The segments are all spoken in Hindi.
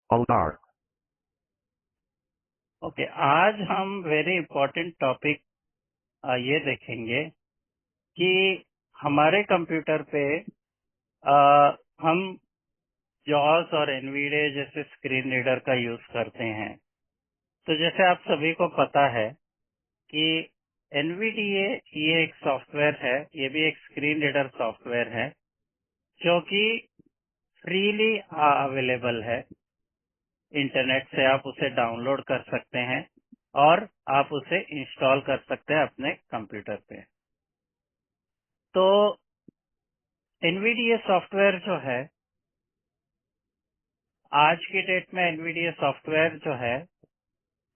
Algar. ओके, आज हम वेरी इंपॉर्टेंट टॉपिक ये देखेंगे कि हमारे कंप्यूटर पे हम जॉस और एनवीडिया जैसे स्क्रीन रीडर का यूज करते हैं। तो जैसे आप सभी को पता है कि एनवीडिया ये एक सॉफ्टवेयर है, ये भी एक स्क्रीन रीडर सॉफ्टवेयर है जो कि फ्रीली अवेलेबल है। इंटरनेट से आप उसे डाउनलोड कर सकते हैं और आप उसे इंस्टॉल कर सकते हैं अपने कंप्यूटर पे। तो एनवीडिया सॉफ्टवेयर जो है, आज की डेट में एनवीडिया सॉफ्टवेयर जो है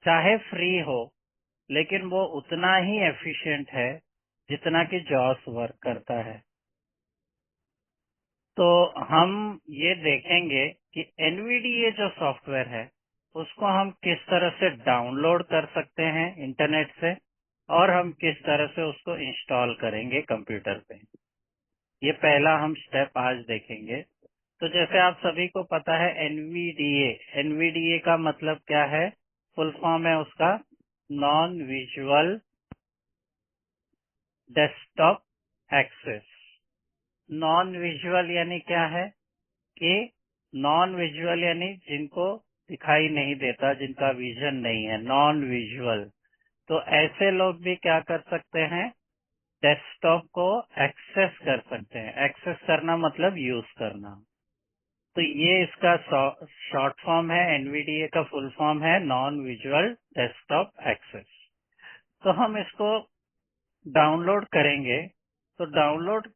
चाहे फ्री हो, लेकिन वो उतना ही एफिशिएंट है जितना कि जॉस वर्क करता है। तो हम ये देखेंगे कि एनवीडिया जो सॉफ्टवेयर है उसको हम किस तरह से डाउनलोड कर सकते हैं इंटरनेट से, और हम किस तरह से उसको इंस्टॉल करेंगे कंप्यूटर पे। ये पहला हम स्टेप आज देखेंगे। तो जैसे आप सभी को पता है एनवीडीए, एनवीडीए का मतलब क्या है? फुल फॉर्म है उसका non visual desktop access. Non visual यानी क्या है कि नॉन विजुअल यानी जिनको दिखाई नहीं देता, जिनका विजन नहीं है, नॉन विजुअल। तो ऐसे लोग भी क्या कर सकते हैं? डेस्कटॉप को एक्सेस कर सकते हैं। एक्सेस करना मतलब यूज करना। तो ये इसका शॉर्ट फॉर्म है, एनवीडीए का फुल फॉर्म है नॉन विजुअल डेस्कटॉप एक्सेस। तो हम इसको डाउनलोड करेंगे। तो डाउनलोड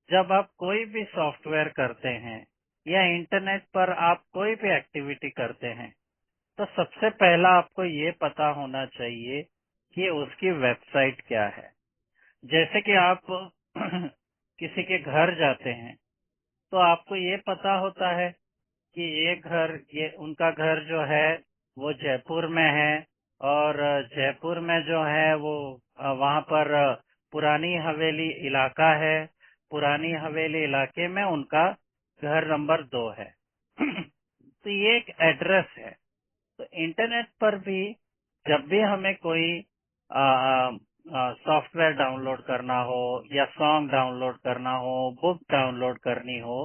जब आप कोई भी सॉफ्टवेयर करते हैं या इंटरनेट पर आप कोई भी एक्टिविटी करते हैं, तो सबसे पहला आपको ये पता होना चाहिए कि उसकी वेबसाइट क्या है। जैसे कि आप किसी के घर जाते हैं तो आपको ये पता होता है कि ये उनका घर जो है वो जयपुर में है, और जयपुर में जो है वो वहाँ पर पुरानी हवेली इलाका है। पुरानी हवेली इलाके में उनका घर नंबर 2 है। तो ये एक एड्रेस है। तो इंटरनेट पर भी जब भी हमें कोई सॉफ्टवेयर डाउनलोड करना हो या सॉन्ग डाउनलोड करना हो, बुक डाउनलोड करनी हो,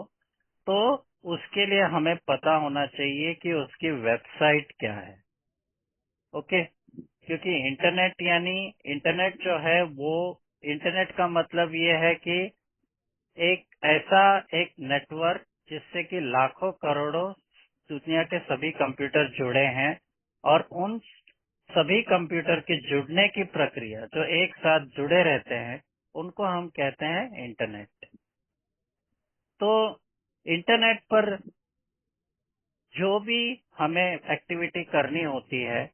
तो उसके लिए हमें पता होना चाहिए कि उसकी वेबसाइट क्या है। ओके, क्योंकि इंटरनेट यानी इंटरनेट जो है वो, इंटरनेट का मतलब ये है कि एक ऐसा एक नेटवर्क जिससे कि लाखों करोड़ों दुनिया के सभी कंप्यूटर जुड़े हैं, और उन सभी कंप्यूटर के जुड़ने की प्रक्रिया जो एक साथ जुड़े रहते हैं उनको हम कहते हैं इंटरनेट। तो इंटरनेट पर जो भी हमें एक्टिविटी करनी होती है,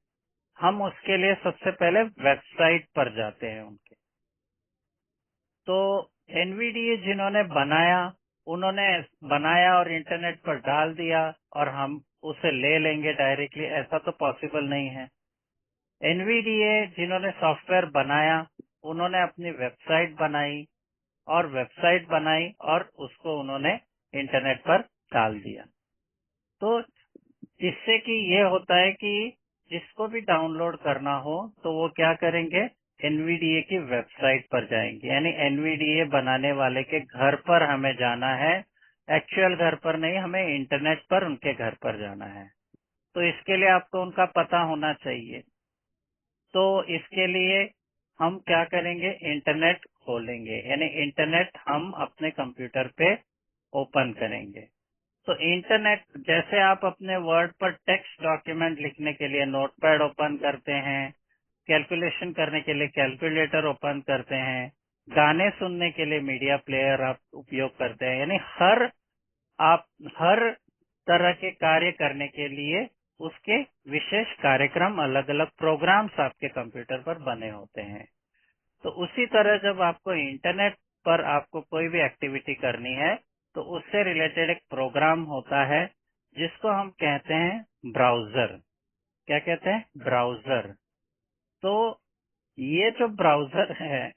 हम उसके लिए सबसे पहले वेबसाइट पर जाते हैं उनके। तो एनवीडीए जिन्होंने बनाया, उन्होंने बनाया और इंटरनेट पर डाल दिया और हम उसे ले लेंगे डायरेक्टली, ऐसा तो पॉसिबल नहीं है। एनवीडीए जिन्होंने सॉफ्टवेयर बनाया, उन्होंने अपनी वेबसाइट बनाई, और वेबसाइट बनाई और उसको उन्होंने इंटरनेट पर डाल दिया। तो जिससे कि ये होता है कि जिसको भी डाउनलोड करना हो तो वो क्या करेंगे? एनवीडीए की वेबसाइट पर जाएंगे, यानी एनवीडीए बनाने वाले के घर पर हमें जाना है। एक्चुअल घर पर नहीं, हमें इंटरनेट पर उनके घर पर जाना है। तो इसके लिए आपको उनका पता होना चाहिए। तो इसके लिए हम क्या करेंगे? इंटरनेट खोलेंगे, यानी इंटरनेट हम अपने कंप्यूटर पे ओपन करेंगे। तो इंटरनेट, जैसे आप अपने वर्ड पर टेक्स्ट डॉक्यूमेंट लिखने के लिए नोटपैड ओपन करते हैं, कैलकुलेशन करने के लिए कैलकुलेटर ओपन करते हैं, गाने सुनने के लिए मीडिया प्लेयर आप उपयोग करते हैं, यानी आप हर तरह के कार्य करने के लिए उसके विशेष कार्यक्रम, अलग अलग प्रोग्राम्स आपके कंप्यूटर पर बने होते हैं। तो उसी तरह जब आपको इंटरनेट पर आपको कोई भी एक्टिविटी करनी है तो उससे रिलेटेड एक प्रोग्राम होता है जिसको हम कहते हैं ब्राउजर। क्या कहते हैं? ब्राउजर। तो ये जो ब्राउजर है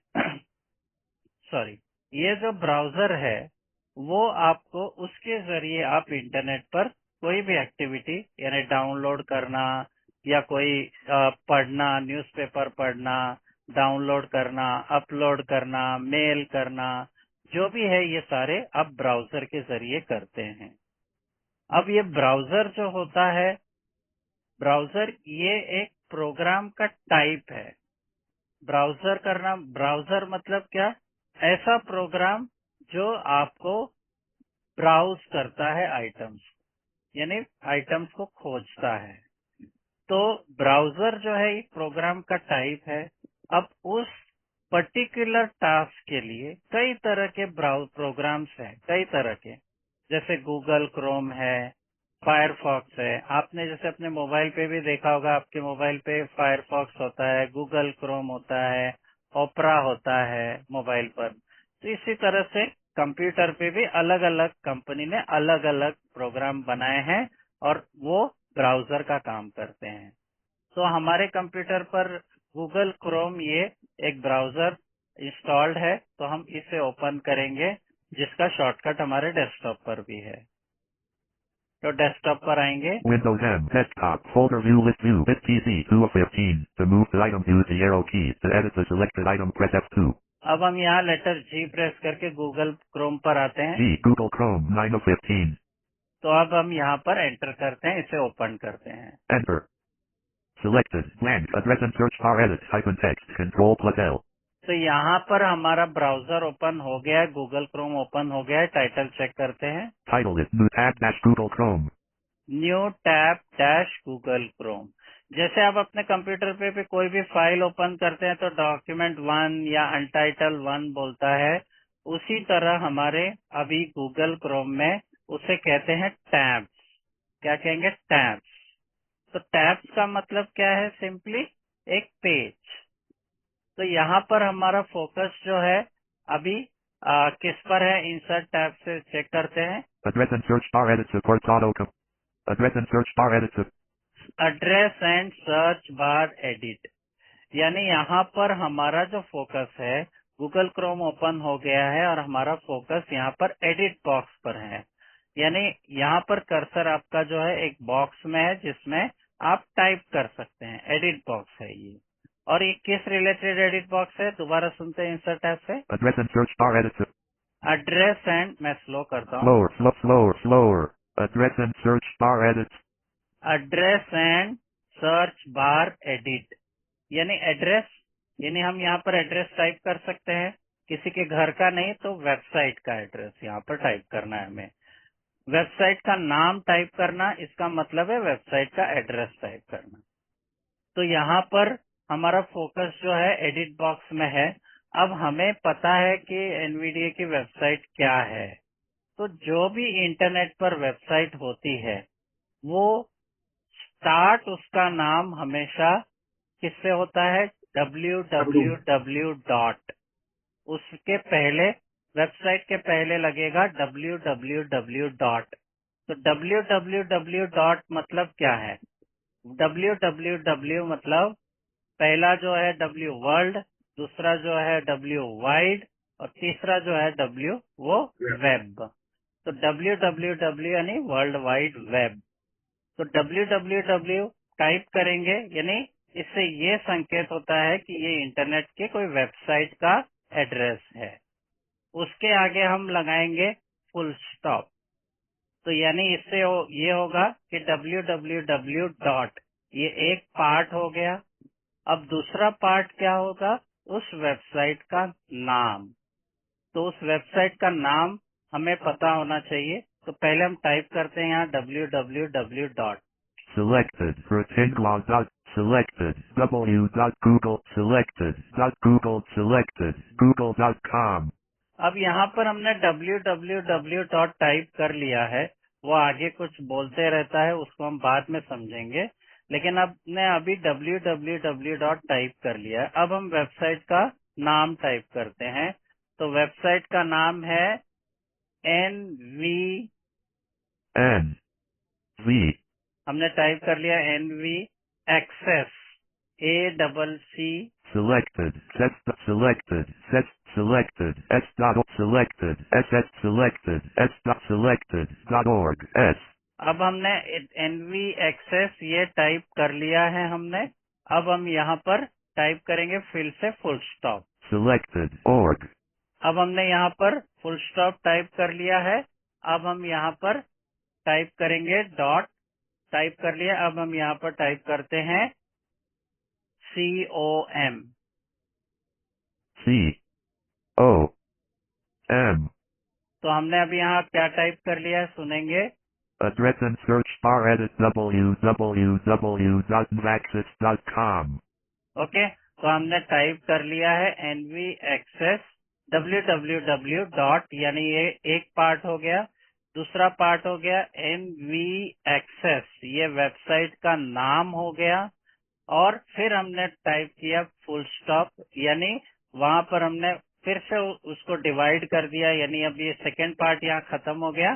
सॉरी, ये जो ब्राउजर है वो आपको, उसके जरिए आप इंटरनेट पर कोई भी एक्टिविटी यानी डाउनलोड करना या कोई पढ़ना, न्यूज़पेपर पढ़ना, डाउनलोड करना, अपलोड करना, मेल करना, जो भी है ये सारे आप ब्राउजर के जरिए करते हैं। अब ये ब्राउजर जो होता है, ब्राउजर ये एक प्रोग्राम का टाइप है। ब्राउजर करना, ब्राउजर मतलब क्या? ऐसा प्रोग्राम जो आपको ब्राउज करता है आइटम्स, यानी आइटम्स को खोजता है। तो ब्राउजर जो है एक प्रोग्राम का टाइप है। अब उस पर्टिकुलर टास्क के लिए कई तरह के प्रोग्राम्स हैं, कई तरह के, जैसे गूगल क्रोम है, फायरफॉक्स है। आपने जैसे अपने मोबाइल पे भी देखा होगा, आपके मोबाइल पे फायरफॉक्स होता है, गूगल क्रोम होता है, ओपरा होता है मोबाइल पर। तो इसी तरह से कंप्यूटर पे भी अलग अलग कंपनी ने अलग अलग प्रोग्राम बनाए हैं और वो ब्राउजर का काम करते हैं। तो हमारे कंप्यूटर पर गूगल क्रोम ये एक ब्राउजर इंस्टॉल्ड है, तो हम इसे ओपन करेंगे, जिसका शॉर्टकट हमारे डेस्कटॉप पर भी है। तो डेस्कटॉप पर आएंगे, Windows M, desktop, folder view, list view, bit PC, 2 of 15. To move the item, use the arrow key. To edit the selected item, press F2. अब हम यहाँ लेटर G प्रेस करके गूगल क्रोम पर आते हैं। G, Google Chrome, 9 of 15. तो अब हम यहाँ पर एंटर करते हैं, इसे ओपन करते हैं। Enter. Selected, blank, address and search bar, edit, hyphen text, Control+L. तो यहाँ पर हमारा ब्राउजर ओपन हो गया है, गूगल क्रोम ओपन हो गया है। टाइटल चेक करते हैं, Title is new tab dash Google Chrome. New tab dash Google Chrome. जैसे आप अपने कंप्यूटर पे भी कोई भी फाइल ओपन करते हैं तो डॉक्यूमेंट 1 या अनटाइटल 1 बोलता है, उसी तरह हमारे अभी गूगल क्रोम में उसे कहते हैं टैब्स। क्या कहेंगे? टैब्स। तो टैब्स का मतलब क्या है? सिंपली एक पेज। तो यहाँ पर हमारा फोकस जो है अभी किस पर है? इंसर्ट टैब से चेक करते हैं। Address and search bar, edit, supports auto. Address and search bar, edit. Address and search bar edit, यानी यहाँ पर हमारा जो फोकस है, गूगल क्रोम ओपन हो गया है और हमारा फोकस यहाँ पर एडिट बॉक्स पर है। यानी यहाँ पर कर्सर आपका जो है एक बॉक्स में है जिसमें आप टाइप कर सकते हैं। एडिट बॉक्स है ये। और ये किस रिलेटेड एडिट बॉक्स है? दोबारा सुनते हैं इंसर्ट टैब से। Address and search bar, edit. Address and, मैं स्लो करता हूँ, Slower. Address and search bar, edit. Address and search bar edit, यानी एड्रेस, यानी हम यहाँ पर एड्रेस टाइप कर सकते हैं, किसी के घर का नहीं तो वेबसाइट का एड्रेस यहाँ पर टाइप करना है हमें। वेबसाइट का नाम टाइप करना, इसका मतलब है वेबसाइट का एड्रेस टाइप करना। तो यहाँ पर हमारा फोकस जो है एडिट बॉक्स में है। अब हमें पता है कि एनवीडिया की वेबसाइट क्या है। तो जो भी इंटरनेट पर वेबसाइट होती है, वो स्टार्ट उसका नाम हमेशा किससे होता है? www डॉट, उसके पहले, वेबसाइट के पहले लगेगा www डॉट। तो www डॉट मतलब क्या है? www मतलब पहला जो है W वर्ल्ड, दूसरा जो है W वाइड और तीसरा जो है W वो वेब। तो www यानी वर्ल्ड वाइड वेब। तो www टाइप करेंगे, यानी इससे ये संकेत होता है कि ये इंटरनेट के कोई वेबसाइट का एड्रेस है। उसके आगे हम लगाएंगे फुल स्टॉप। तो यानी इससे ये होगा कि www डॉट, ये एक पार्ट हो गया। अब दूसरा पार्ट क्या होगा? उस वेबसाइट का नाम। तो उस वेबसाइट का नाम हमें पता होना चाहिए। तो पहले हम टाइप करते हैं यहाँ www dot. Selected, rectangle dot, selected, w.google, selected, .google, selected, google.com. अब यहाँ पर हमने www डॉट टाइप कर लिया है। वो आगे कुछ बोलते रहता है, उसको हम बाद में समझेंगे, लेकिन हमने अभी www डॉट टाइप कर लिया है। अब हम वेबसाइट का नाम टाइप करते हैं। तो वेबसाइट का नाम है NV, हमने टाइप कर लिया NV access, ACC, selected, set, selected, set, selected, s dot selected, ss selected, s dot selected, .org, s. अब हमने NV Access ये टाइप कर लिया है हमने। अब हम यहाँ पर टाइप करेंगे फिर से फुल स्टॉप। Selected. Org. अब हमने यहाँ पर फुल स्टॉप टाइप कर लिया है। अब हम यहाँ पर टाइप करेंगे डॉट, टाइप कर लिया। अब हम यहाँ पर टाइप करते हैं COM। COM. तो हमने अभी यहाँ क्या टाइप कर लिया है सुनेंगे। Address and search bar edit www.vaxis.com. Okay, तो हमने टाइप कर लिया है NV Access www डॉट, यानी ये एक पार्ट हो गया। दूसरा पार्ट हो गया NV Access, ये वेबसाइट का नाम हो गया। और फिर हमने टाइप किया फुल स्टॉप, यानी वहां पर हमने फिर से उसको डिवाइड कर दिया, यानी अब ये सेकेंड पार्ट यहाँ खत्म हो गया।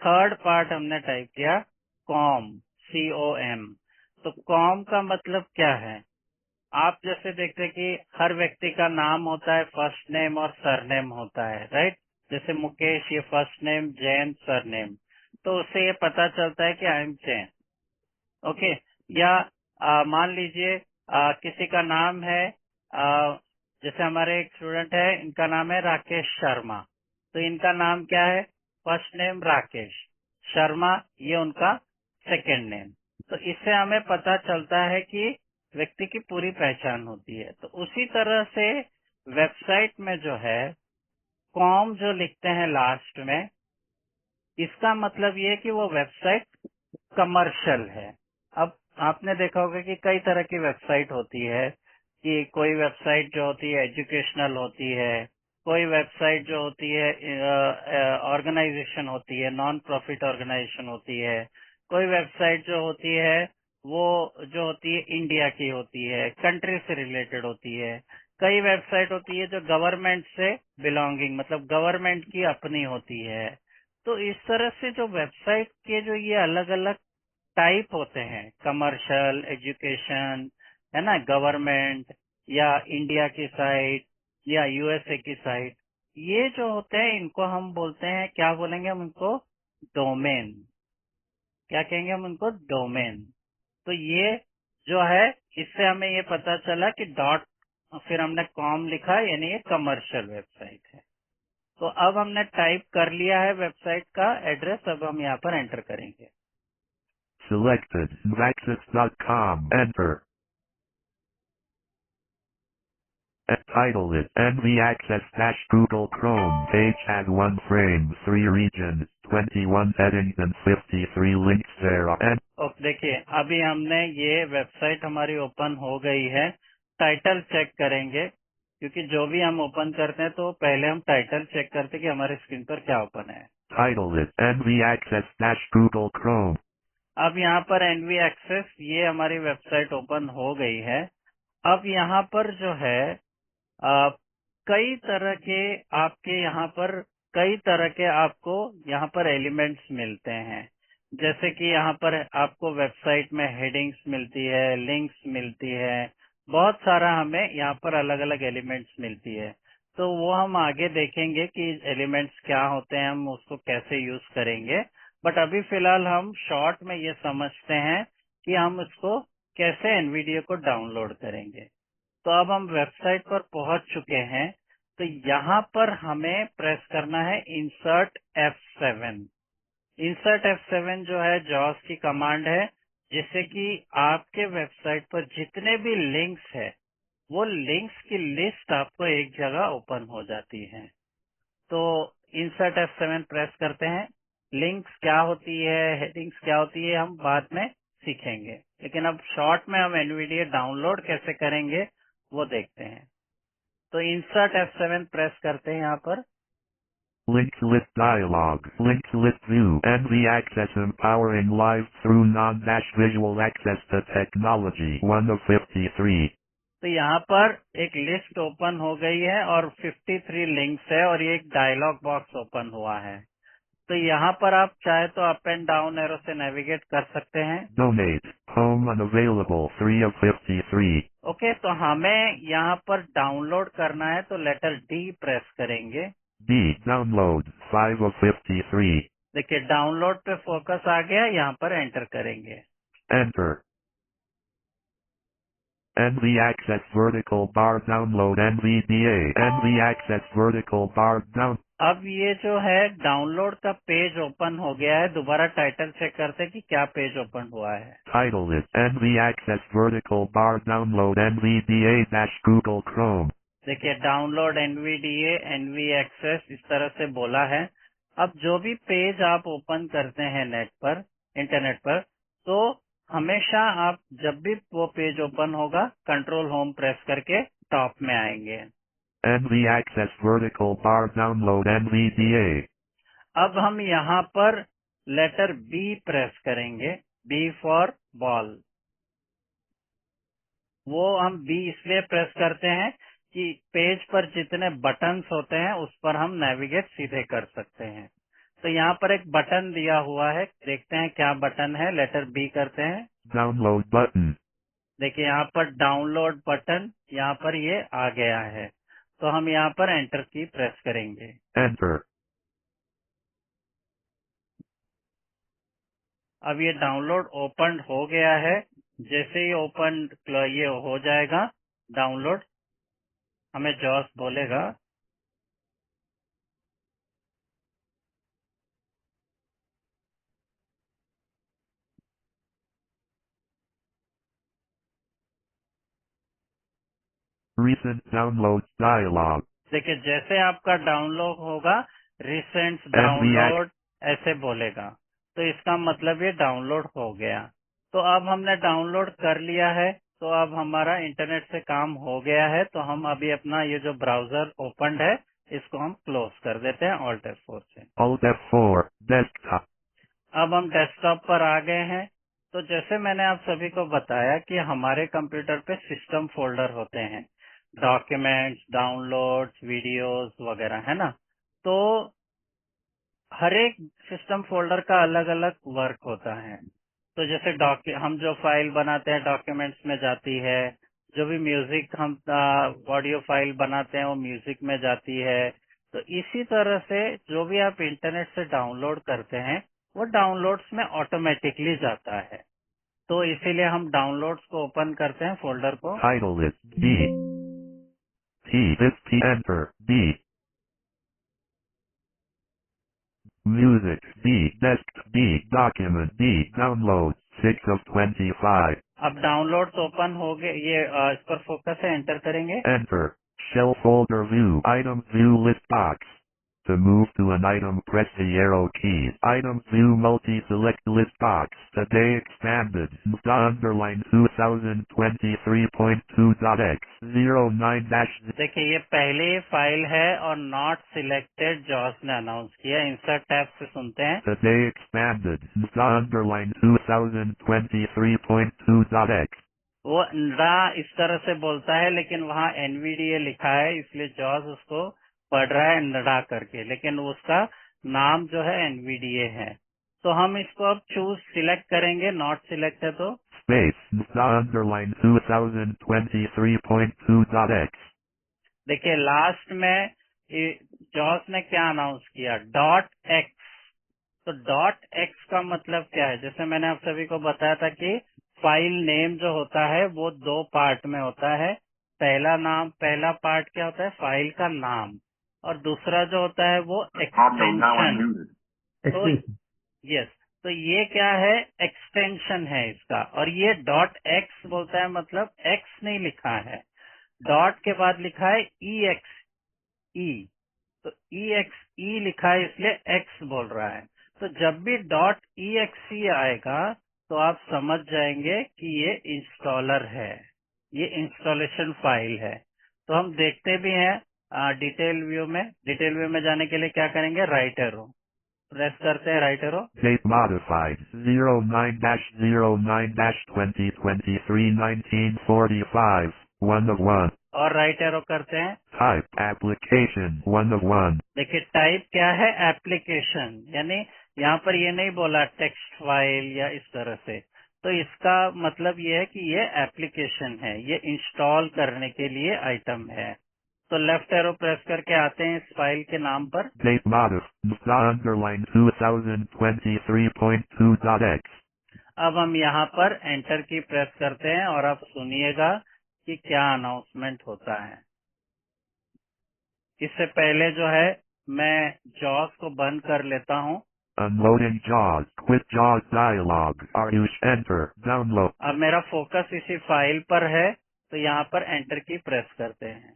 थर्ड पार्ट हमने टाइप किया COM, COM। तो COM का मतलब क्या है? आप जैसे देखते हैं कि हर व्यक्ति का नाम होता है, फर्स्ट नेम और सरनेम होता है, राइट। जैसे मुकेश, ये फर्स्ट नेम, जैन सरनेम। तो उससे ये पता चलता है कि आई एम जैन। ओके, या मान लीजिए किसी का नाम है, जैसे हमारे एक स्टूडेंट है, इनका नाम है राकेश शर्मा। तो इनका नाम क्या है? फर्स्ट नेम राकेश, शर्मा ये उनका सेकंड नेम। तो इससे हमें पता चलता है कि व्यक्ति की पूरी पहचान होती है। तो उसी तरह से वेबसाइट में जो है कॉम जो लिखते हैं लास्ट में, इसका मतलब ये है कि वो वेबसाइट कमर्शियल है। अब आपने देखा होगा कि कई तरह की वेबसाइट होती है, कि कोई वेबसाइट जो होती है एजुकेशनल होती है, कोई वेबसाइट जो होती है ऑर्गेनाइजेशन होती है, नॉन प्रॉफिट ऑर्गेनाइजेशन होती है, कोई वेबसाइट जो होती है वो जो होती है इंडिया की होती है, कंट्री से रिलेटेड होती है। कई वेबसाइट होती है जो गवर्नमेंट से बिलोंगिंग, मतलब गवर्नमेंट की अपनी होती है। तो इस तरह से जो वेबसाइट के जो ये अलग अलग टाइप होते हैं, कमर्शियल, एजुकेशन, है ना, गवर्नमेंट, या इंडिया की साइट, या यूएसए की साइट, ये जो होते हैं इनको हम बोलते हैं, क्या बोलेंगे हम इनको? डोमेन। क्या कहेंगे हम इनको? डोमेन। तो ये जो है, इससे हमें ये पता चला कि डॉट, फिर हमने कॉम लिखा, यानी ये कमर्शियल वेबसाइट है। तो अब हमने टाइप कर लिया है वेबसाइट का एड्रेस। अब हम यहाँ पर एंटर करेंगे। Selected. Vaxis.com. Enter. Title it NV Access Google Chrome. Page has 1 frame, 3 regions, 21 headings and 53 links there. And देखिए अभी हमने ये वेबसाइट हमारी ओपन हो गई है। टाइटल चेक करेंगे, क्योंकि जो भी हम ओपन करते हैं तो पहले हम टाइटल चेक करते हैं कि हमारे स्क्रीन पर क्या ओपन है। Title it NV Access Google Chrome. अब यहाँ पर NV Access, ये हमारी वेबसाइट ओपन हो गई है। अब यहाँ पर जो है कई तरह के आपके यहाँ पर कई तरह के आपको यहाँ पर एलिमेंट्स मिलते हैं। जैसे कि यहाँ पर आपको वेबसाइट में हेडिंग्स मिलती है, लिंक्स मिलती है, बहुत सारा हमें यहाँ पर अलग अलग एलिमेंट्स मिलती है। तो वो हम आगे देखेंगे कि एलिमेंट्स क्या होते हैं, हम उसको कैसे यूज करेंगे। बट अभी फिलहाल हम शॉर्ट में ये समझते हैं कि हम इसको कैसे एनवीडियो को डाउनलोड करेंगे। तो अब हम वेबसाइट पर पहुंच चुके हैं। तो यहाँ पर हमें प्रेस करना है इंसर्ट F7। इंसर्ट F7 जो है जॉस की कमांड है, जिससे कि आपके वेबसाइट पर जितने भी लिंक्स है वो लिंक्स की लिस्ट आपको एक जगह ओपन हो जाती है। तो इंसर्ट F7 प्रेस करते हैं। लिंक्स क्या होती है, हेडिंग्स क्या होती है, हम बाद में सीखेंगे, लेकिन अब शॉर्ट में हम एनवीडिया डाउनलोड कैसे करेंगे वो देखते हैं। तो इंसर्ट F7 प्रेस करते हैं यहाँ पर। Links list dialog. Links list view. NV Access empowering live through non-visual access to technology. 1 of 53. तो यहाँ पर एक लिस्ट ओपन हो गई है और 53 लिंक्स है, और ये एक डायलॉग बॉक्स ओपन हुआ है। तो यहाँ पर आप चाहे तो अप एंड डाउन एरो से नेविगेट कर सकते हैं। Donate. Home unavailable. 3 of 53. Okay, तो हमें यहाँ पर डाउनलोड करना है, तो लेटर D प्रेस करेंगे। D. Download. 5 of 53. देखिए डाउनलोड पे फोकस आ गया, यहाँ पर एंटर करेंगे। Enter. NV access vertical bar download NVDA. NV access vertical bar down. अब ये जो है डाउनलोड का पेज ओपन हो गया है। दोबारा टाइटल चेक करते हैं कि क्या पेज ओपन हुआ है। Title is NV access vertical bar download NVDA dash Google Chrome. देखिए डाउनलोड NVDA NV एक्सेस इस तरह से बोला है। अब जो भी पेज आप ओपन करते हैं नेट पर, इंटरनेट पर, तो हमेशा आप जब भी वो पेज ओपन होगा कंट्रोल होम प्रेस करके टॉप में आएंगे। NV access vertical bar download NVDA. अब हम यहाँ पर लेटर B प्रेस करेंगे, B फॉर बॉल। वो हम B इसलिए प्रेस करते हैं कि पेज पर जितने बटन्स होते हैं उस पर हम नेविगेट सीधे कर सकते हैं। तो यहाँ पर एक बटन दिया हुआ है, देखते हैं क्या बटन है। लेटर B करते हैं। Download button. देखिए यहाँ पर डाउनलोड बटन, यहाँ पर ये आ गया है। तो हम यहाँ पर एंटर की प्रेस करेंगे। Enter. अब ये डाउनलोड ओपन हो गया है। जैसे ही ओपन ये हो जाएगा डाउनलोड, हमें जॉस बोलेगा Recent downloads dialog. देखिए जैसे आपका डाउनलोड होगा रिसेंट NV डाउनलोड ऐसे बोलेगा, तो इसका मतलब ये डाउनलोड हो गया। तो अब हमने डाउनलोड कर लिया है, तो अब हमारा इंटरनेट से काम हो गया है। तो हम अभी अपना ये जो ब्राउजर ओपन है इसको हम क्लोज कर देते हैं Alt F4 से। Alt F4. Desktop. अब हम डेस्कटॉप पर आ गए हैं। तो जैसे मैंने आप सभी को बताया कि हमारे कंप्यूटर पे सिस्टम फोल्डर होते हैं, डॉक्यूमेंट्स, डाउनलोड्स, वीडियोस वगैरह, है ना। तो हर एक सिस्टम फोल्डर का अलग अलग वर्क होता है। तो जैसे हम जो फाइल बनाते हैं डॉक्यूमेंट्स में जाती है, जो भी म्यूजिक हम ऑडियो फाइल बनाते हैं वो म्यूजिक में जाती है। तो इसी तरह से जो भी आप इंटरनेट से डाउनलोड करते हैं वो डाउनलोड्स में ऑटोमेटिकली जाता है। तो इसीलिए हम डाउनलोड्स को ओपन करते हैं फोल्डर को। Title is D. This T. Enter. D. Music. D. Desk. D. Document. D. Download. 6 of 25. अब डाउनलोड्स ओपन हो गए, ये इस पर फोकस है, एंटर करेंगे। Enter. Shell folder view. Item view list box. To move to an item, press the arrow keys. Item view multi-select list box. Today expanded. Underline 2023.2.x 09 देखिए ये पहले फाइल है और नॉट सिलेक्टेड जॉस ने अनाउंस किया। इंसर्ट टैब से सुनते हैं। Today expanded. Underline 2023.2.x. वो NDA इस तरह से बोलता है, लेकिन वहाँ NVDA लिखा है, इसलिए जॉस उसको पढ़ रहा है NDA करके, लेकिन उसका नाम जो है NVDA है। तो हम इसको अब चूज सिलेक्ट करेंगे, नॉट सिलेक्ट है तो Space. Underline 2023.2.x. देखिए लास्ट में जॉस ने क्या अनाउंस किया, .x। तो .x का मतलब क्या है, जैसे मैंने आप सभी को बताया था कि फाइल नेम जो होता है वो दो पार्ट में होता है। पहला पार्ट क्या होता है, फाइल का नाम, और दूसरा जो होता है वो एक्सटेंशन। तो यस, तो ये क्या है, एक्सटेंशन है इसका। और ये .x बोलता है, मतलब x नहीं लिखा है, डॉट के बाद लिखा है EXE। तो EXE लिखा है इसलिए x बोल रहा है। तो जब भी .exe आएगा तो आप समझ जाएंगे कि ये इंस्टॉलर है, ये इंस्टॉलेशन फाइल है। तो हम देखते भी हैं डिटेल व्यू में। डिटेल व्यू में जाने के लिए क्या करेंगे, राइट एरो प्रेस करते हैं, right arrow. Date modified 09-2023-1945 1 of 1. और राइट एरो करते हैं। Type application 1 of 1. देखिए टाइप क्या है, एप्लीकेशन, यानी यहाँ पर ये नहीं बोला टेक्स्ट फाइल या इस तरह से। तो इसका मतलब ये है कि ये एप्लीकेशन है, ये इंस्टॉल करने के लिए आइटम है। तो लेफ्ट एरो प्रेस करके आते हैं इस फाइल के नाम पर। Date modif. Underline 2023.2.x. अब हम यहाँ पर एंटर की प्रेस करते हैं और अब सुनिएगा कि क्या अनाउंसमेंट होता है। इससे पहले जो है मैं जॉस को बंद कर लेता हूँ। Unloading JAWS. Quit JAWS dialog. Are you enter? Download. अब मेरा फोकस इसी फाइल पर है, तो यहाँ पर एंटर की प्रेस करते हैं।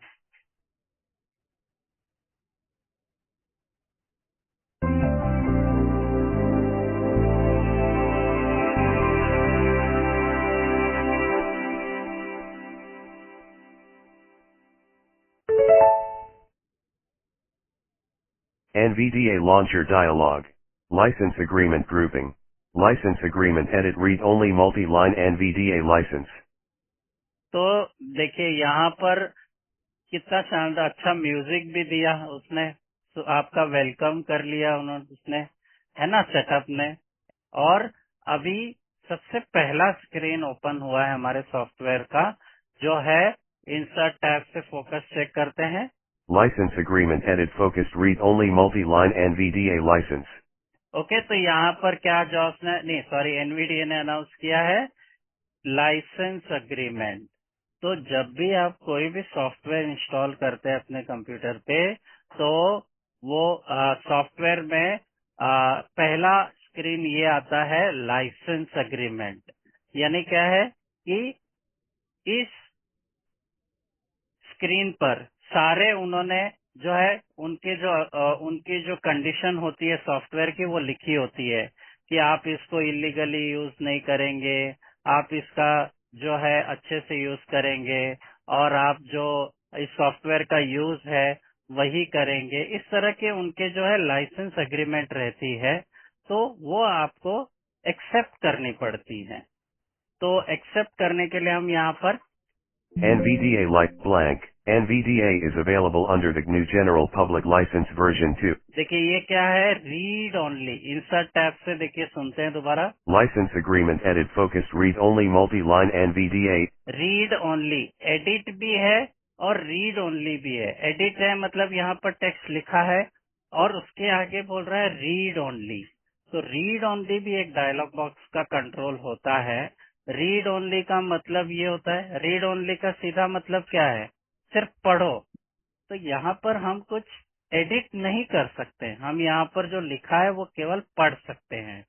NVDA Launcher Dialog. License Agreement Grouping. License Agreement Edit Read Only Multi-Line NVDA License. तो देखिए यहाँ पर कितना शानदार अच्छा म्यूजिक भी दिया उसने, तो आपका वेलकम कर लिया उसने, है ना, सेटअप ने। और अभी सबसे पहला स्क्रीन ओपन हुआ है हमारे सॉफ्टवेयर का, जो है इंसर्ट टैब से फोकस चेक करते हैं। License Agreement Edit Focused Read Only Multi-Line NVDA License. Okay, तो यहाँ पर क्या जॉस ने, नहीं सॉरी, एनवीडीए ने अनाउंस किया है लाइसेंस अग्रीमेंट। तो जब भी आप कोई भी सॉफ्टवेयर इंस्टॉल करते हैं अपने कंप्यूटर पे, तो वो सॉफ्टवेयर में पहला स्क्रीन ये आता है लाइसेंस अग्रीमेंट। यानी क्या है कि इस स्क्रीन पर सारे उन्होंने जो है उनकी जो कंडीशन होती है सॉफ्टवेयर की, वो लिखी होती है कि आप इसको इलीगली यूज नहीं करेंगे, आप इसका जो है अच्छे से यूज करेंगे, और आप जो इस सॉफ्टवेयर का यूज है वही करेंगे। इस तरह के उनके जो है लाइसेंस एग्रीमेंट रहती है, तो वो आपको एक्सेप्ट करनी पड़ती है। तो एक्सेप्ट करने के लिए हम यहाँ पर NVDA Light Blank. NVDA is available under the GNU General Public License version 2. देखिए ये क्या है, रीड ओनली, इंसर्ट टैब से देखिए सुनते हैं दोबारा। License Agreement Edit Focused Read Only Multi-Line NVDA. Read only, edit भी है और रीड ओनली भी है। एडिट है मतलब यहाँ पर टेक्स्ट लिखा है, और उसके आगे बोल रहा है रीड ओनली। तो रीड ओनली भी एक डायलॉग बॉक्स का कंट्रोल होता है। रीड ओनली का मतलब ये होता है, रीड ओनली का सीधा मतलब क्या है, सिर्फ पढ़ो। तो यहाँ पर हम कुछ एडिट नहीं कर सकते, हम यहाँ पर जो लिखा है वो केवल पढ़ सकते हैं।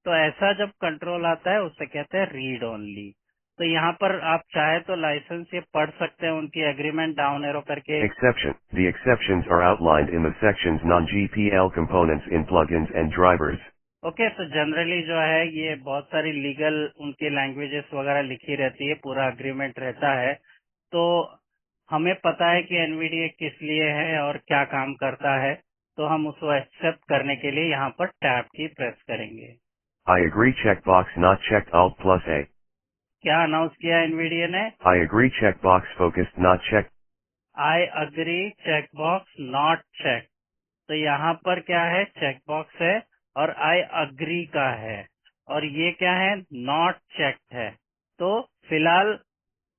तो ऐसा जब कंट्रोल आता है उसे कहते हैं रीड ओनली। तो यहाँ पर आप चाहे तो लाइसेंस ये पढ़ सकते हैं, उनकी एग्रीमेंट डाउन एरो करके। Exception. The exceptions are outlined in the sections non-GPL components in plugins and drivers. Okay, तो जनरली जो है ये बहुत सारी लीगल उनकी लैंग्वेजेस वगैरह लिखी रहती है, पूरा एग्रीमेंट रहता है। तो हमें पता है कि एनवीडीए किस लिए है और क्या काम करता है, तो हम उसको एक्सेप्ट करने के लिए यहाँ पर टैब की प्रेस करेंगे। I agree checkbox not checked Alt plus A. क्या अनाउंस किया एनवीडीए ने? I agree checkbox focused not checked. I agree checkbox not check. तो यहाँ पर क्या है, चेकबॉक्स है और आई अग्री का है, और ये क्या है, नॉट चेक्ड है। तो फिलहाल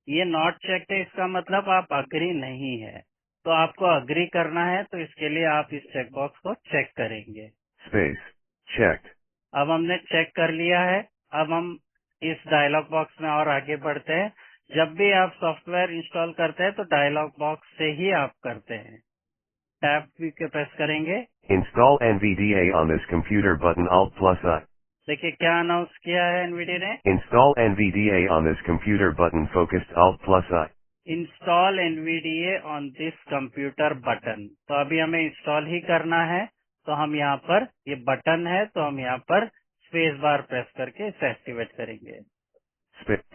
ये नॉट चेक्ड है, इसका मतलब आप अग्री नहीं है। तो आपको अग्री करना है, तो इसके लिए आप इस चेकबॉक्स को चेक करेंगे। Space. Checked. अब हमने चेक कर लिया है। अब हम इस डायलॉग बॉक्स में और आगे बढ़ते हैं। जब भी आप सॉफ्टवेयर इंस्टॉल करते हैं तो डायलॉग बॉक्स से ही आप करते हैं। टैब के प्रेस करेंगे। Install NVDA on this computer button Alt plus I. देखिए क्या अनाउंस किया है एनवीडीए ने, Install NVDA on this computer button focused Alt plus I. Install NVDA on this computer button. तो अभी हमें इंस्टॉल ही करना है, तो हम यहाँ पर, ये बटन है तो हम यहाँ पर स्पेस बार प्रेस करके इसे एक्टिवेट करेंगे।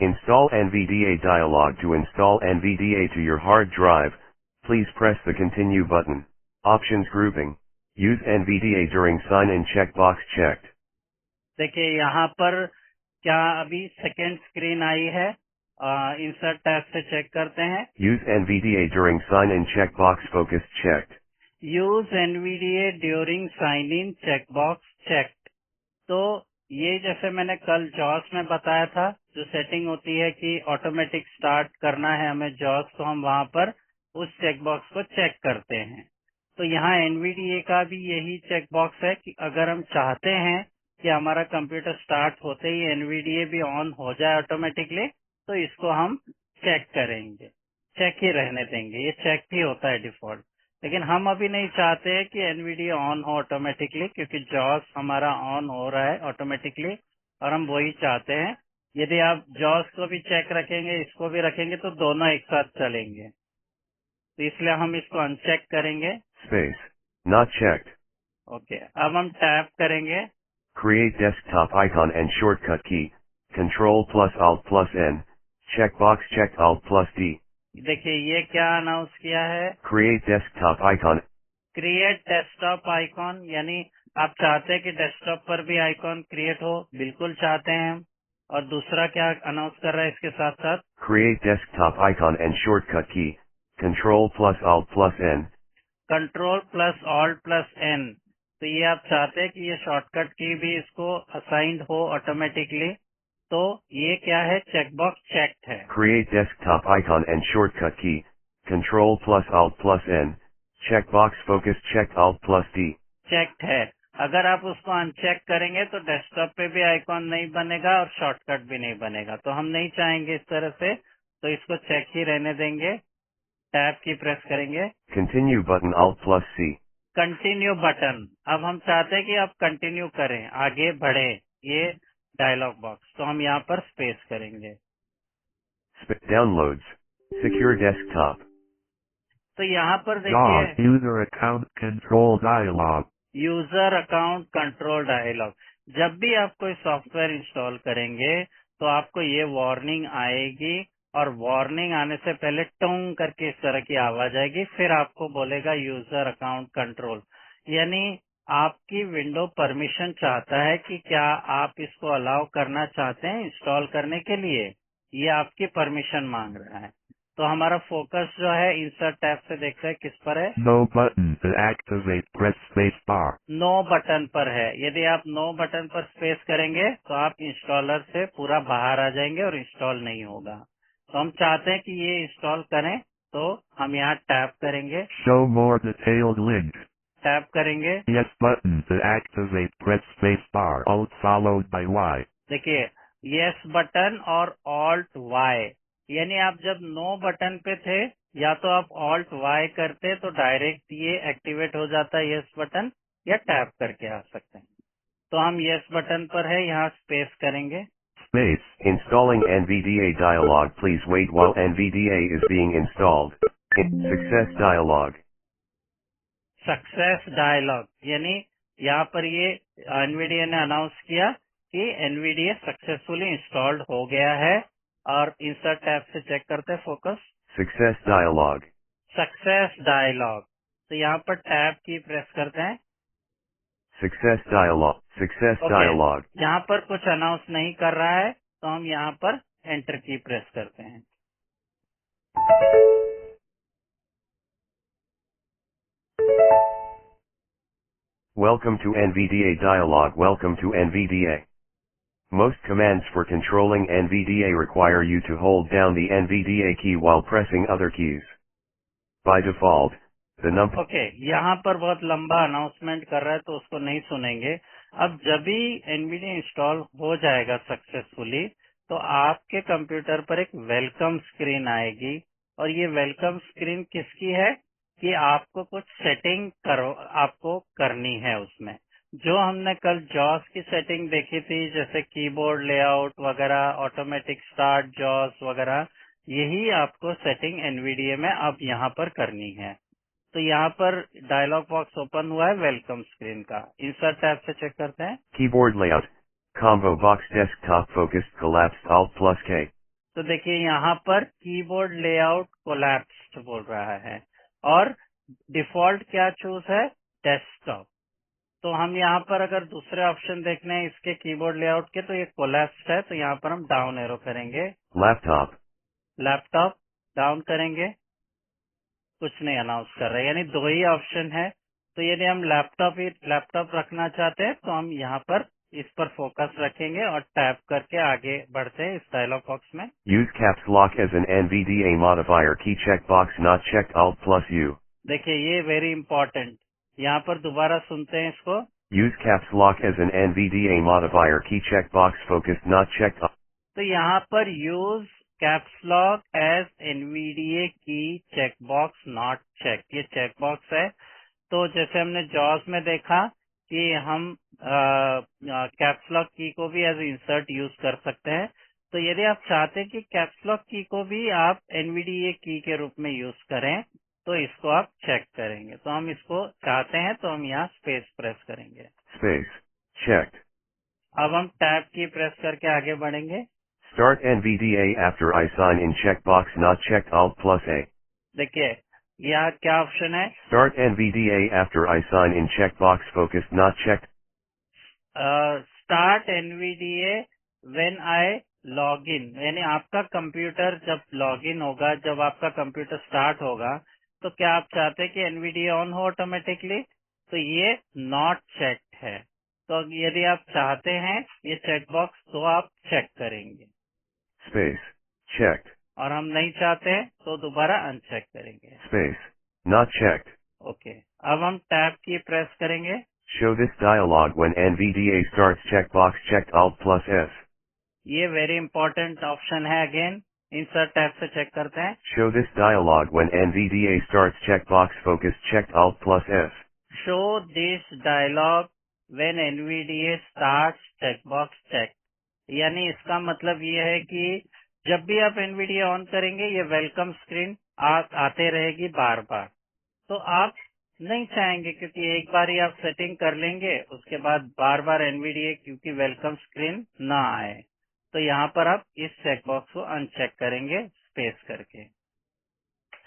Install NVDA dialog to install NVDA to your hard drive. Please press the continue button. Options grouping. Use NVDA during sign-in checkbox checked. देखिए यहाँ पर क्या अभी सेकेंड स्क्रीन आई है, इंसर्ट टैब से चेक करते हैं। Use NVDA during sign-in checkbox focused checked. Use NVDA during sign in checkbox checked. तो ये जैसे मैंने कल जॉस में बताया था, जो सेटिंग होती है कि ऑटोमेटिक स्टार्ट करना है हमें जॉस, तो हम वहाँ पर उस चेकबॉक्स को चेक करते हैं। तो यहाँ एनवीडीए का भी यही चेकबॉक्स है कि अगर हम चाहते हैं कि हमारा कंप्यूटर स्टार्ट होते ही एनवीडीए भी ऑन हो जाए ऑटोमेटिकली, तो इसको हम चेक करेंगे, चेक ही रहने देंगे, ये चेक ही होता है डिफॉल्ट। लेकिन हम अभी नहीं चाहते हैं कि एनवीडीए ऑन हो ऑटोमेटिकली, क्योंकि जॉस हमारा ऑन हो रहा है ऑटोमेटिकली और हम वही चाहते हैं। यदि आप जॉस को भी चेक रखेंगे, इसको भी रखेंगे, तो दोनों एक साथ चलेंगे, तो इसलिए हम इसको अनचेक करेंगे। Space. Not checked. ओके, अब हम टैप करेंगे। Create desktop icon and shortcut key. Control plus Alt plus N. Checkbox checked Alt plus D. देखिए ये क्या अनाउंस किया है, Create desktop icon. Create desktop icon, यानी आप चाहते हैं कि डेस्कटॉप पर भी आइकॉन क्रिएट हो, बिल्कुल चाहते हैं हम। और दूसरा क्या अनाउंस कर रहा है इसके साथ साथ, Create desktop icon and shortcut key. Control plus Alt plus N. Control plus Alt plus N. तो ये आप चाहते हैं कि ये शॉर्टकट की भी इसको असाइंड हो ऑटोमेटिकली, तो ये क्या है, चेकबॉक्स चेक्ड है। Create desktop icon and shortcut key. Control plus Alt plus N. Checkbox focus checked Alt plus D. Checked है। अगर आप उसको अनचेक करेंगे तो डेस्कटॉप पे भी आइकॉन नहीं बनेगा और शॉर्टकट भी नहीं बनेगा, तो हम नहीं चाहेंगे इस तरह से, तो इसको चेक ही रहने देंगे। टैब की प्रेस करेंगे, Continue button Alt plus C. Continue button. अब हम चाहते हैं कि आप कंटिन्यू करें, आगे बढ़े ये डायलॉग बॉक्स, तो हम यहाँ पर स्पेस करेंगे। Downloads. Secure desktop. तो यहाँ पर JAWS देखिए User Account Control Dialog. User account control dialog. जब भी आप कोई सॉफ्टवेयर इंस्टॉल करेंगे तो आपको ये वार्निंग आएगी, और वार्निंग आने से पहले टोंग करके इस तरह की आवाज आएगी, फिर आपको बोलेगा यूजर अकाउंट कंट्रोल, यानी आपकी विंडो परमिशन चाहता है कि क्या आप इसको अलाउ करना चाहते हैं इंस्टॉल करने के लिए, ये आपकी परमिशन मांग रहा है। तो हमारा फोकस जो है इंसर्ट टैब से देखते हैं किस पर है, No button to activate. Press space bar. No button पर है। यदि आप नो बटन पर स्पेस करेंगे तो आप इंस्टॉलर से पूरा बाहर आ जाएंगे और इंस्टॉल नहीं होगा। तो हम चाहते हैं कि ये इंस्टॉल करें, तो हम यहाँ टैप करेंगे, Show more detailed link. Tap करेंगे। Yes button to activate. Press space bar. Alt followed by Y. देखिए यस बटन और ऑल्ट वाई, यानी आप जब नो बटन पे थे या तो आप ऑल्ट वाई करते तो डायरेक्ट ये एक्टिवेट हो जाता है यस बटन, या टैप करके आ सकते हैं। तो हम यस बटन पर है, यहाँ स्पेस करेंगे। Space. Installing NVDA dialog. Please wait while NVDA is being installed. Success dialog. Success dialog, यानी यहाँ पर ये एनवीडीए ने अनाउंस किया कि एनवीडीए सक्सेसफुली इंस्टॉल्ड हो गया है। और इंसर्ट टैब से चेक करते हैं focus, Success dialog. Success dialog. तो यहाँ पर टैब की प्रेस करते हैं। Success dialog. Success Okay. dialog. यहाँ पर कुछ अनाउंस नहीं कर रहा है, तो हम यहाँ पर एंटर की प्रेस करते हैं। Welcome to NVDA dialog. Welcome to NVDA. Most commands for controlling NVDA require you to hold down the NVDA key while pressing other keys. By default, the number. Okay, यहाँ पर बहुत लंबा अनाउंसमेंट कर रहा है तो उसको नहीं सुनेंगे। अब जब भी एनवीडिया इंस्टॉल हो जाएगा सक्सेसफुली, तो आपके कंप्यूटर पर एक वेलकम स्क्रीन आएगी, और ये वेलकम स्क्रीन किसकी है कि आपको कुछ सेटिंग आपको करनी है उसमें। जो हमने कल जॉस की सेटिंग देखी थी, जैसे कीबोर्ड लेआउट वगैरह, ऑटोमेटिक स्टार्ट जॉस वगैरह, यही आपको सेटिंग एनवीडीए में अब यहाँ पर करनी है। तो यहाँ पर डायलॉग बॉक्स ओपन हुआ है वेलकम स्क्रीन का। इंसर्ट टैब से चेक करते हैं। Keyboard layout. Combo box desktop focused collapsed Alt plus K. तो देखिए यहाँ पर कीबोर्ड लेआउट कोलैप्स्ड बोल रहा है, और डिफॉल्ट क्या चूज है, डेस्कटॉप। तो हम यहाँ पर अगर दूसरे ऑप्शन देखने हैं इसके कीबोर्ड लेआउट के, तो ये कोलैप्स्ड है, तो यहाँ पर हम डाउन एरो करेंगे। Laptop. लैपटॉप डाउन करेंगे, कुछ नहीं अनाउंस कर रहे, यानी दो ही ऑप्शन है। तो यदि हम लैपटॉप रखना चाहते हैं तो हम यहाँ पर इस पर फोकस रखेंगे और टैप करके आगे बढ़ते हैं इस डायलॉग बॉक्स में। Use caps lock as an NVDA modifier key checkbox not checked Alt plus U. देखिए ये वेरी इंपॉर्टेंट, यहाँ पर दोबारा सुनते हैं इसको। Use caps lock as an NVDA modifier key checkbox focused not checked. तो यहाँ पर use caps lock as NVDA की चेकबॉक्स नॉट चेक, ये चेकबॉक्स है। तो जैसे हमने जॉस में देखा कि हम कैप्स लॉक की को भी एज इंसर्ट यूज कर सकते हैं। तो यदि आप चाहते हैं कि कैप्स लॉक की को भी आप एनवीडीए की के रूप में यूज करें तो इसको आप चेक करेंगे। तो हम इसको चाहते हैं तो हम यहाँ स्पेस प्रेस करेंगे। Space. Checked. अब हम टैब की प्रेस करके आगे बढ़ेंगे। Start NVDA after I sign in checkbox not checked Alt plus A. देखिए यहाँ क्या ऑप्शन है, Start NVDA after I sign in checkbox focused not checked. Start NVDA when I log in, यानी आपका कंप्यूटर जब लॉग इन होगा, जब आपका कंप्यूटर स्टार्ट होगा तो क्या आप चाहते हैं कि एनवीडीए ऑन हो ऑटोमेटिकली, तो ये नॉट चेक्ड है। तो यदि आप चाहते हैं ये चेकबॉक्स तो आप चेक करेंगे, Space. Checked. और हम नहीं चाहते हैं तो दोबारा अनचेक करेंगे। Space. Not checked. ओके, अब हम टैब की प्रेस करेंगे। Show this dialog when NVDA starts checkbox checked Alt plus S. ये वेरी इंपॉर्टेंट ऑप्शन है, अगेन इंसर्ट टैब से चेक करते हैं। Show this dialog when NVDA starts checkbox focused checked Alt plus S. Show this dialog when NVDA starts checkbox check, यानी इसका मतलब ये है कि जब भी आप एनवीडीए ऑन करेंगे ये वेलकम स्क्रीन आते रहेगी बार बार। तो आप नहीं चाहेंगे क्योंकि एक बार ही आप सेटिंग कर लेंगे, उसके बाद बार बार एनवीडीए क्योंकि वेलकम स्क्रीन ना आए। तो यहाँ पर आप इस चेकबॉक्स को अनचेक करेंगे स्पेस करके।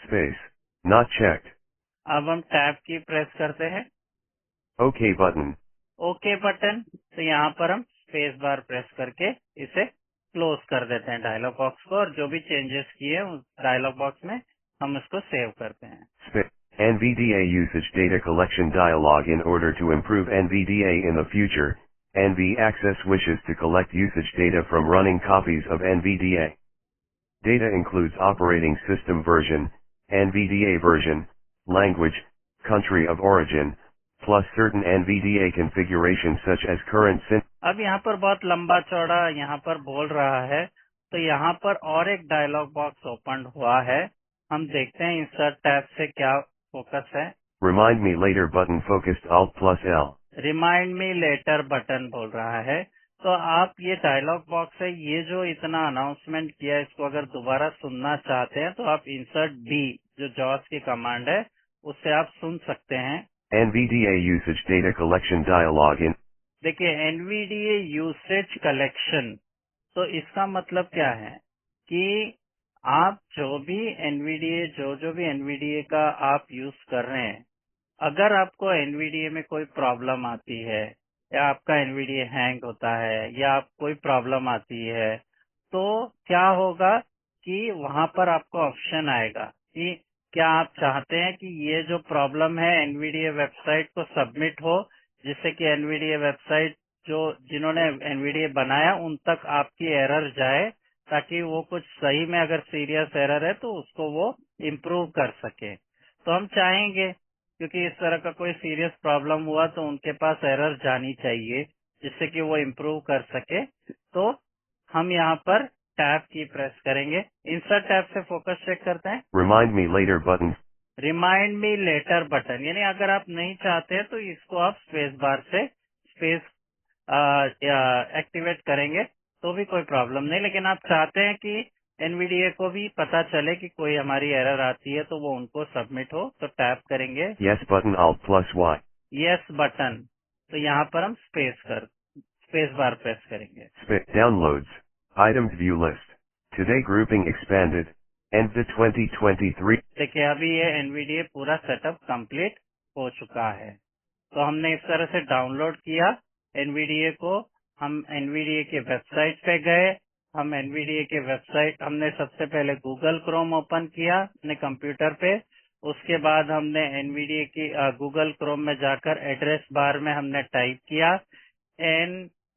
Space. Not checked. अब हम टैब की प्रेस करते हैं। OK button. ओके बटन, तो यहाँ पर हम स्पेस बार प्रेस करके इसे क्लोज कर देते हैं डायलॉग बॉक्स को, और जो भी चेंजेस किए उस डायलॉग बॉक्स में हम उसको सेव करते हैं। Space. NVDA usage data collection dialog. In order to improve NVDA in the future, NV Access wishes to collect usage data from running copies of NVDA. Data includes operating system version, NVDA version, language, country of origin, plus certain NVDA configurations such as current sync. अब यहाँ पर बहुत लंबा चौड़ा यहाँ पर बोल रहा है, तो यहाँ पर और एक डायलॉग बॉक्स ओपन हुआ है। हम देखते हैं इंसर्ट टैब से क्या फोकस है। Remind me later button focused Alt plus L. Remind me later button बोल रहा है। तो आप ये डायलॉग बॉक्स है, ये जो इतना अनाउंसमेंट किया है, इसको अगर दोबारा सुनना चाहते हैं तो आप इंसर्ट बी जो जॉस की कमांड है उससे आप सुन सकते हैं। NVDA usage data collection dialog. In देखिए एनवीडीए यूसेज कलेक्शन, तो इसका मतलब क्या है कि आप जो भी एनवीडीए का आप यूज कर रहे हैं, अगर आपको एनवीडीए में कोई प्रॉब्लम आती है या आपका एनवीडीए हैंग होता है या आप कोई प्रॉब्लम आती है, तो क्या होगा कि वहां पर आपको ऑप्शन आएगा कि क्या आप चाहते हैं कि ये जो प्रॉब्लम है एनवीडीए वेबसाइट को सबमिट हो, जिससे कि एनवीडीए वेबसाइट जिन्होंने एनवीडीए बनाया उन तक आपकी एरर जाए, ताकि वो कुछ सही में अगर सीरियस एरर है तो उसको वो इम्प्रूव कर सके। तो हम चाहेंगे क्योंकि इस तरह का कोई सीरियस प्रॉब्लम हुआ तो उनके पास एरर जानी चाहिए जिससे कि वो इम्प्रूव कर सके। तो हम यहाँ पर टैब की प्रेस करेंगे। इंसर्ट टैब से फोकस चेक करते हैं। Remind me later button. Remind me later button, यानी अगर आप नहीं चाहते हैं तो इसको आप स्पेस बार से स्पेस एक्टिवेट करेंगे तो भी कोई प्रॉब्लम नहीं, लेकिन आप चाहते हैं कि एनवीडीए को भी पता चले कि कोई हमारी एरर आती है तो वो उनको सबमिट हो, तो टैप करेंगे Yes button Alt plus Y. Yes button. तो यहाँ पर हम स्पेस बार प्रेस करेंगे। Downloads. Items view list. Today grouping expanded. End the 2023. देखिए अभी ये एनवीडीए पूरा सेटअप कंप्लीट हो चुका है। तो हमने इस तरह से डाउनलोड किया एनवीडीए को। हम एनवीडीए के वेबसाइट पे गए। हम एनवीडीए के वेबसाइट हमने सबसे पहले गूगल क्रोम ओपन किया अपने कंप्यूटर पे। उसके बाद हमने एनवीडीए की गूगल क्रोम में जाकर एड्रेस बार में हमने टाइप किया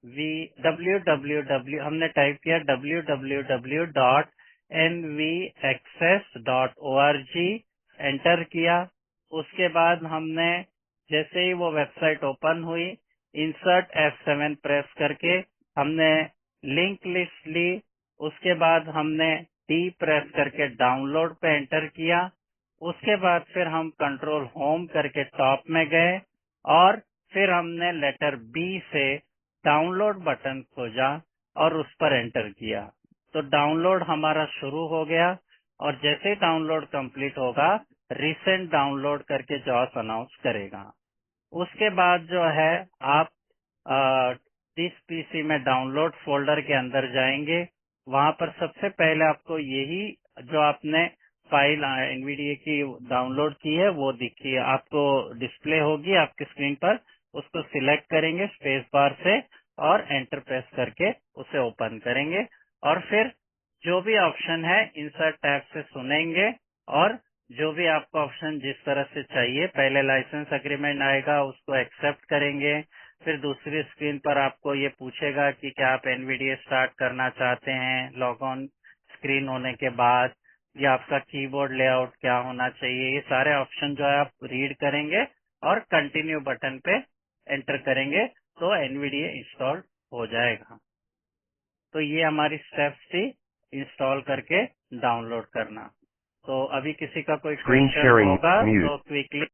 www हमने टाइप किया www.nvaccess.org, एंटर किया। उसके बाद हमने जैसे ही वो वेबसाइट ओपन हुई, इंसर्ट F7 प्रेस करके हमने लिंक लिस्ट ली। उसके बाद हमने D प्रेस करके डाउनलोड पे एंटर किया। उसके बाद फिर हम कंट्रोल होम करके टॉप में गए और फिर हमने लेटर B से डाउनलोड बटन खोजा और उस पर एंटर किया। तो डाउनलोड हमारा शुरू हो गया और जैसे ही डाउनलोड कंप्लीट होगा, रिसेंट डाउनलोड करके जॉस अनाउंस करेगा। उसके बाद जो है आप दिस पीसी में डाउनलोड फोल्डर के अंदर जाएंगे। वहां पर सबसे पहले आपको यही जो आपने फाइल एनवीडीए की डाउनलोड की है वो दिखी आपको डिस्प्ले होगी आपकी स्क्रीन पर। उसको सिलेक्ट करेंगे स्पेस बार से और एंटर प्रेस करके उसे ओपन करेंगे और फिर जो भी ऑप्शन है इंसर्ट टैब से सुनेंगे और जो भी आपको ऑप्शन जिस तरह से चाहिए, पहले लाइसेंस एग्रीमेंट आएगा उसको एक्सेप्ट करेंगे। फिर दूसरी स्क्रीन पर आपको ये पूछेगा कि क्या आप एनवीडीए स्टार्ट करना चाहते हैं लॉग ऑन स्क्रीन होने के बाद, या आपका कीबोर्ड लेआउट क्या होना चाहिए। ये सारे ऑप्शन जो है आप रीड करेंगे और कंटिन्यू बटन पे एंटर करेंगे तो एनवीडीए इंस्टॉल हो जाएगा। तो ये हमारी स्टेप्स थी इंस्टॉल करके डाउनलोड करना। तो अभी किसी का कोई Screen क्वेश्चन sharing होगा mute. तो क्विकली